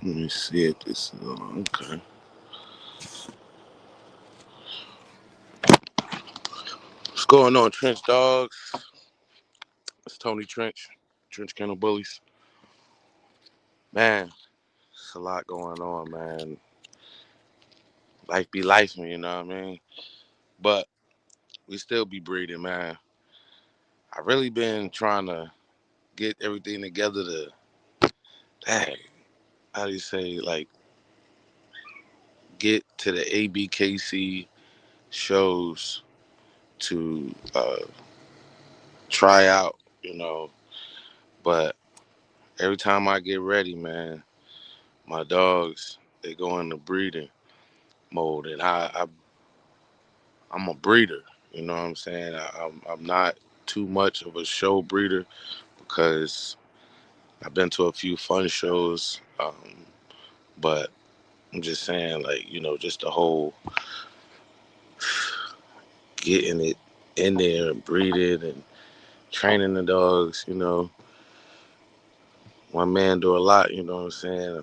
Let me see it. This okay. What's going on, Trench Dogs? It's Tony Trench, Trench Kennel Bullies. Man, it's a lot going on, man. Life be life, you know what I mean? But we still be breeding, man. I really been trying to get everything together to, dang, how do you say, like, get to the ABKC shows to try out, you know. But every time I get ready, man, my dogs, they go into breeding mode, and I'm a breeder. You know what I'm saying? I'm not too much of a show breeder because I've been to a few fun shows, but I'm just saying, like, just the whole getting it in there and breeding and training the dogs. One man do a lot. You know what I'm saying?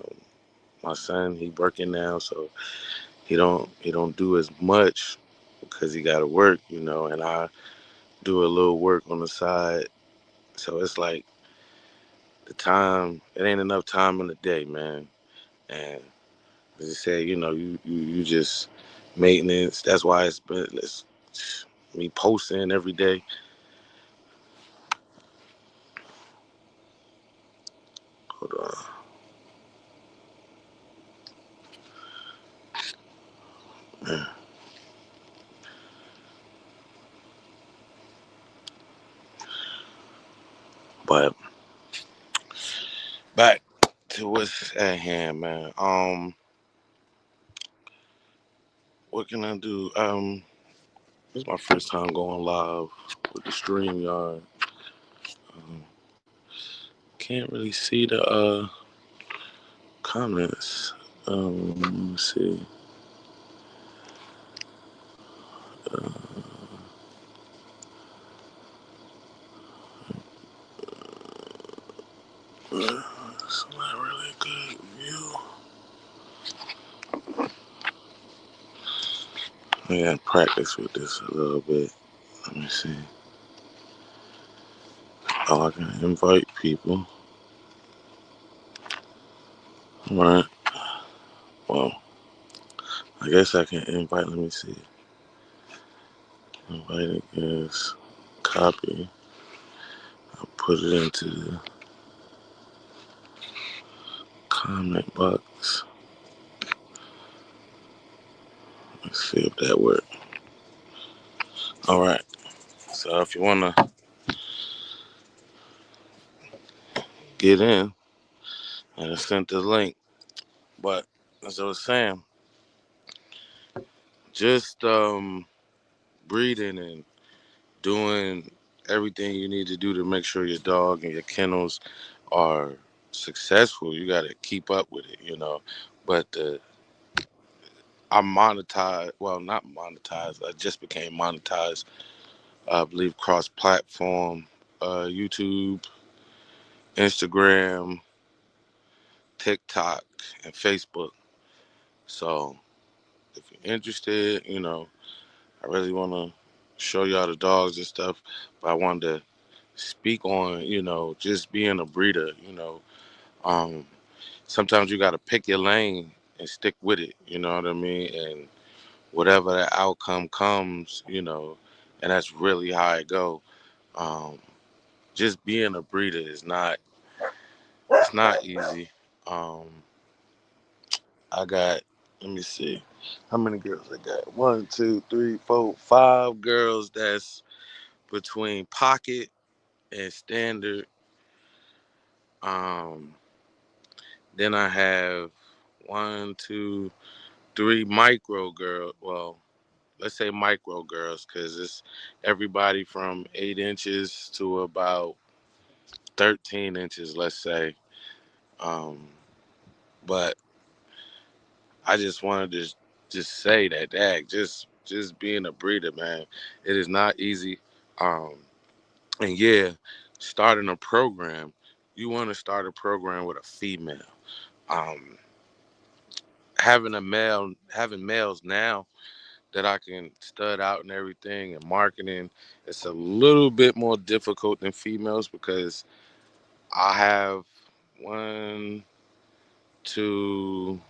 My son, he working now, so he don't do as much because he got to work. And I do a little work on the side. So it's like the time, it ain't enough time in the day, man. And as I said, you just maintenance. That's why it's me posting every day. Hold on. Man. But back to what's at hand, man. What can I do? This is my first time going live with the StreamYard. Um, can't really see the comments. Let me see. Uh, it's not really a good view. I gotta practice with this a little bit. Let me see. Oh, I can invite people. All right. Well, I guess I can invite. Let me see. Invite is copy. I'll put it into the comment box. Let's see if that works. All right. So if you wanna get in, I just sent the link. But as I was saying, just breeding and doing everything you need to do to make sure your dog and your kennels are successful. You got to keep up with it. But I'm monetized. Well, not monetized. I just became monetized. I believe cross-platform, YouTube, Instagram, TikTok, and Facebook. So if you're interested, I really want to show y'all the dogs and stuff. But I wanted to speak on, just being a breeder. Um, Sometimes you got to pick your lane and stick with it. You know what I mean? And whatever the outcome comes, and that's really how it go. Um, just being a breeder is not, it's not easy. Um, I got, let me see, how many girls I got? One, two, three, four, five girls that's between pocket and standard. Um, then I have one, two, three micro girls. Well, let's say micro girls because it's everybody from 8 inches to about 13 inches, let's say. Um, but I just wanted to just say that just being a breeder, man, it is not easy. Um, and yeah, starting a program, you want to start a program with a female Um, having males now that I can stud out and everything and marketing, it's a little bit more difficult than females because I have one, two,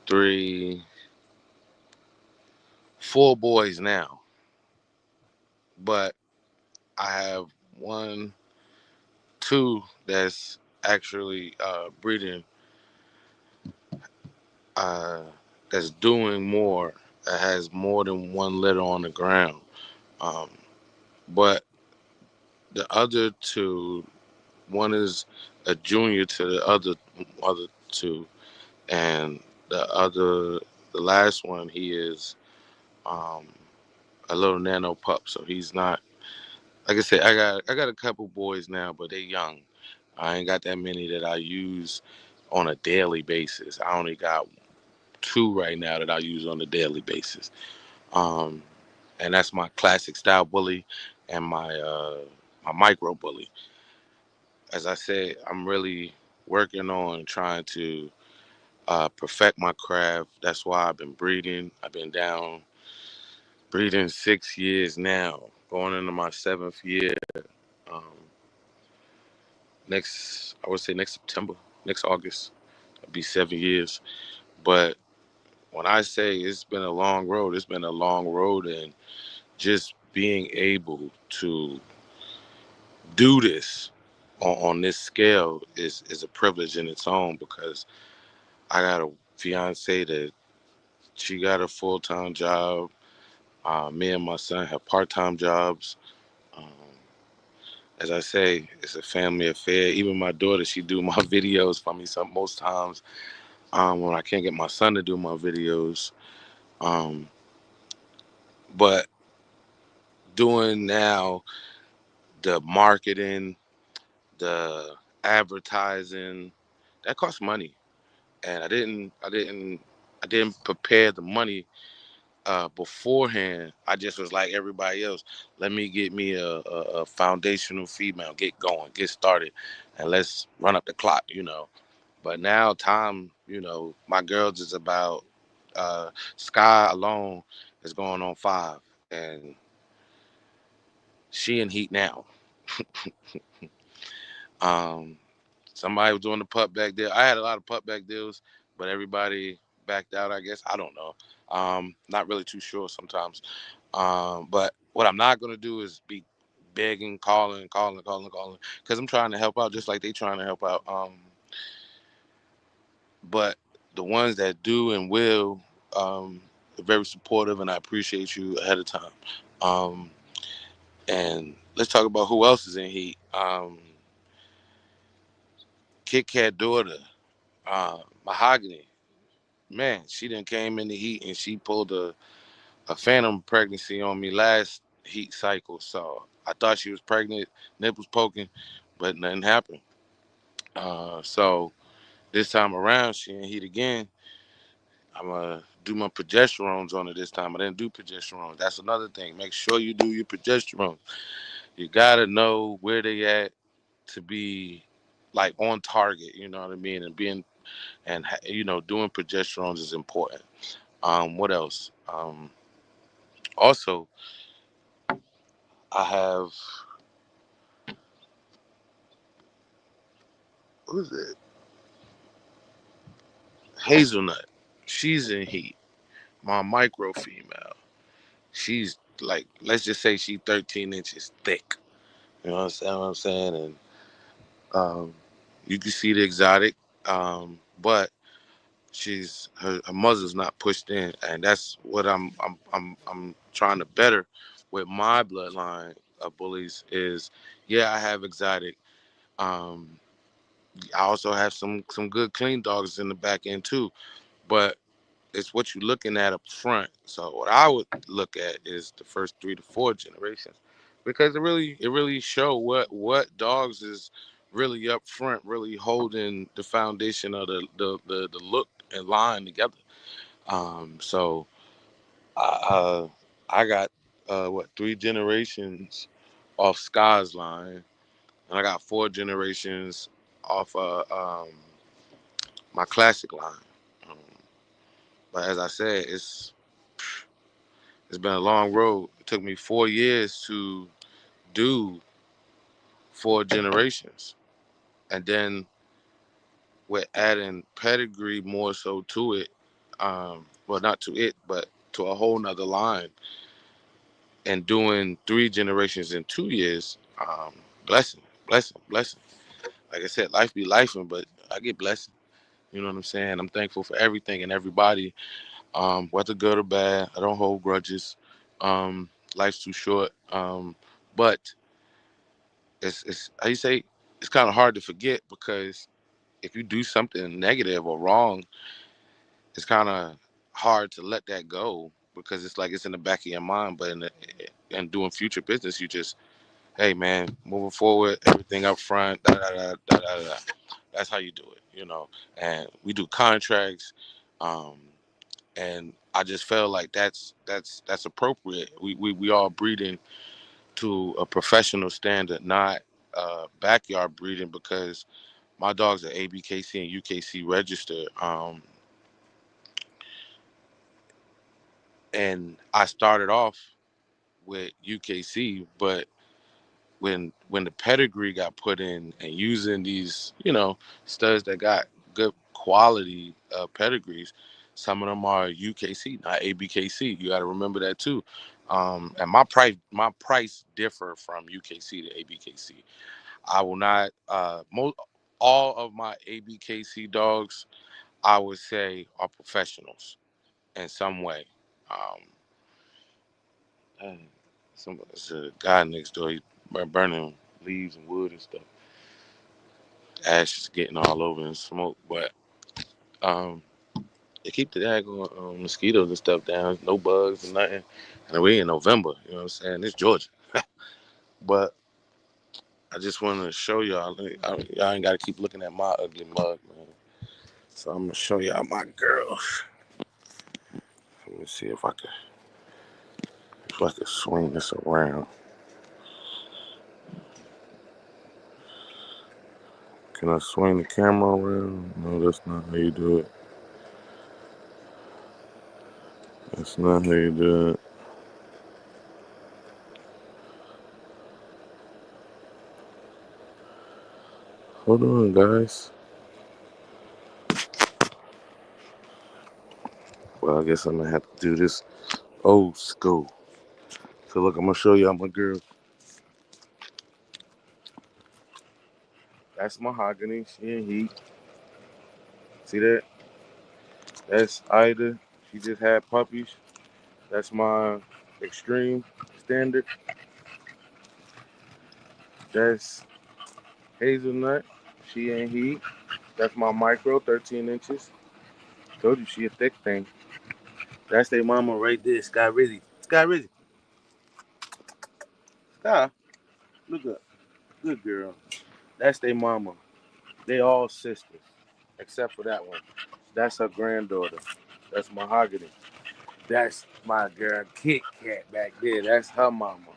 three, four boys now, but I have one, two that's actually breeding, uh, that's doing more, that has more than one litter on the ground. Um, but the other two, one is a junior to the other two, and the last one, he is um, a little nano pup. So he's not, like I said. I got a couple boys now, but they young. I ain't got that many that I use on a daily basis. I only got two right now that I use on a daily basis. Um, and that's my classic style bully and my micro bully. As I said, I'm really working on trying to perfect my craft. That's why I've been breeding. I've been down breeding 6 years now, going into my seventh year. Um, I would say next September, next August, it'll be 7 years. But when I say it's been a long road, it's been a long road, and just being able to do this on this scale is a privilege in its own because I got a fiance that she got a full time job. Me and my son have part time jobs. Um, as I say, it's a family affair. Even my daughter, she do my videos for me. Some most times when I can't get my son to do my videos, um, but doing now the marketing, the advertising, that costs money, and I didn't prepare the money beforehand. I just was like everybody else. Let me get me a foundational female, get going, get started, and let's run up the clock. But now time, my girls is about Sky alone is going on 5, and she in heat now. Um, Somebody was doing the pup back deal. I had a lot of pup back deals, but everybody backed out, I guess. I don't know. Not really too sure sometimes. But what I'm not gonna do is be begging, calling, because I'm trying to help out just like they trying to help out. But the ones that do and will, are very supportive, and I appreciate you ahead of time. Um, and let's talk about who else is in heat. Kit Kat daughter, Mahogany. Man, she done came in the heat and she pulled a phantom pregnancy on me last heat cycle. So I thought she was pregnant, nipples poking, but nothing happened. So this time around, she in heat again. I'm gonna do my progesterones on her this time. I didn't do progesterones. That's another thing. Make sure you do your progesterone. You gotta know where they at to be like on target. You know what I mean? And doing progesterones is important. What else? Also, I have, who's it? Hazelnut. She's in heat. My micro female. She's like, let's just say she's 13 inches thick. You know what I'm saying? And um, you can see the exotic, but her muzzle's not pushed in, and that's what I'm trying to better with my bloodline of bullies. Is yeah, I have exotic. Um, I also have some good clean dogs in the back end too, but it's what you're looking at up front. So what I would look at is the first 3 to 4 generations, because it really show what dogs is really up front, really holding the foundation of the look and line together. So I got 3 generations off Sky's line, and I got 4 generations off my classic line. Um, but as I said, it's been a long road. It took me 4 years to do 4 generations, and then with adding pedigree more so to it, well, not to it, but to a whole nother line, and doing 3 generations in 2 years. Blessing, blessing, blessing. Like I said, life be lifing, but I get blessed. You know what I'm saying? I'm thankful for everything and everybody, whether good or bad. I don't hold grudges. Life's too short. But it's how you say, it's kind of hard to forget, because if you do something negative or wrong, it's kind of hard to let that go, because it's like it's in the back of your mind. But in doing future business, you just, hey man, moving forward, everything up front, da da da da da da. That's how you do it, you know. And we do contracts, um, and I just felt like that's appropriate. We all breeding to a professional standard, not backyard breeding, because my dogs are ABKC and UKC registered. And I started off with UKC, but when the pedigree got put in, and using these, studs that got good quality pedigrees, some of them are UKC, not ABKC. You got to remember that too. And my price differ from UKC to ABKC. I will not all of my ABKC dogs, I would say, are professionals in some way. Um, and it's a guy next door. He's burning leaves and wood and stuff. Ash is getting all over and smoke, but um, they keep the daggone mosquitoes and stuff down. No bugs and nothing. And we in November. You know what I'm saying? It's Georgia, but I just want to show y'all. Y'all ain't got to keep looking at my ugly mug, man. So I'm gonna show y'all my girls. Let me see if I could swing this around. Can I swing the camera around? No, that's not how you do it. That's not how you do it. Hold on, guys. Well, I guess I'm gonna have to do this old school. So look, I'm gonna show y'all my girl. That's Mahogany. She in heat. See that? That's Ida. She just had puppies. That's my extreme standard. That's Hazelnut. She in heat. That's my micro, 13 inches. Told you she a thick thing. That's their mama right there, Sky Rizzy. Sky Rizzy. Sky, look up. Good girl. That's their mama. They all sisters, except for that one. That's her granddaughter. That's Mahogany. That's my girl Kit Kat back there. That's her mama.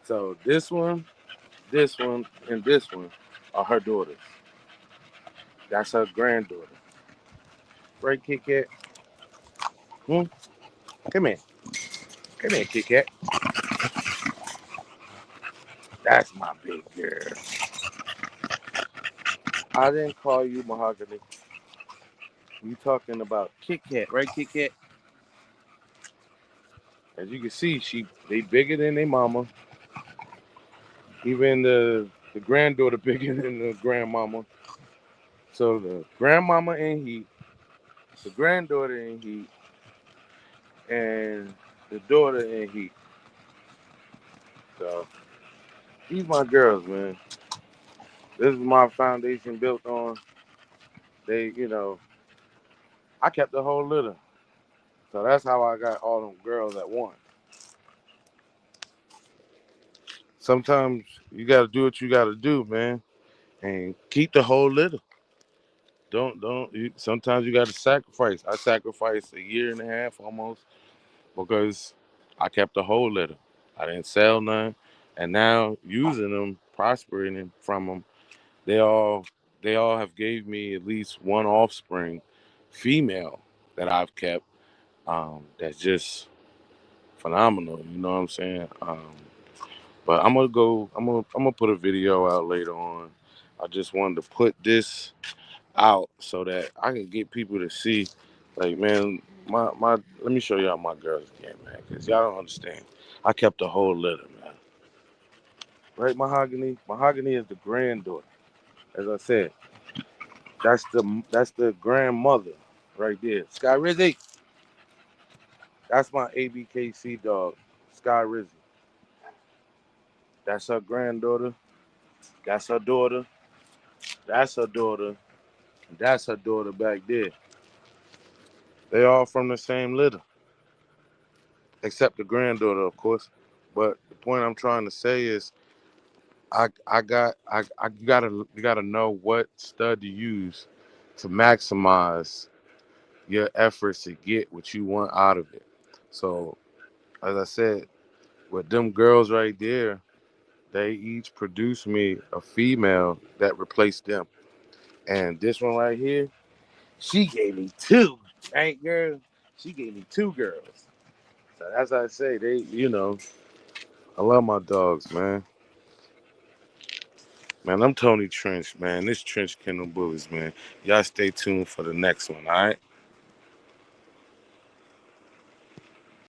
So this one, and this one are her daughters. That's her granddaughter. Right, Kit Kat? Hmm? Come here. Come here, Kit Kat. That's my big girl. I didn't call you Mahogany. You talking about Kit Kat, right, Kit Kat? As you can see, they bigger than their mama. Even the granddaughter bigger than the grandmama. So the grandmama in heat, the granddaughter in heat, and the daughter in heat. So these my girls, man. This is my foundation built on. I kept the whole litter. So that's how I got all them girls at once. Sometimes you got to do what you got to do, man, and keep the whole litter. Don't. Sometimes you got to sacrifice. I sacrificed a year and a half almost because I kept the whole litter. I didn't sell none, and now using them, prospering from them, they all they all have gave me at least one offspring, female, that I've kept. That's just phenomenal. You know what I'm saying? But I'm gonna put a video out later on. I just wanted to put this out so that I can get people to see, like, man, my let me show y'all my girls again, man, because y'all don't understand. I kept the whole litter, man. Right, Mahogany? Mahogany is the granddaughter. As I said, that's the grandmother right there. Sky Rizzy. That's my ABKC dog. Sky Rizzy. That's her granddaughter. That's her daughter. That's her daughter. That's her daughter back there. They all from the same litter, except the granddaughter, of course. But the point I'm trying to say is, you gotta know what stud to use to maximize your efforts to get what you want out of it. So, as I said, with them girls right there, they each produced me a female that replaced them. And this one right here, she gave me two, right, girl? She gave me two girls. So as I say, I love my dogs, man. Man, I'm Tony Trench, man. This Trench Kennel Bullies, man. Y'all stay tuned for the next one, all right?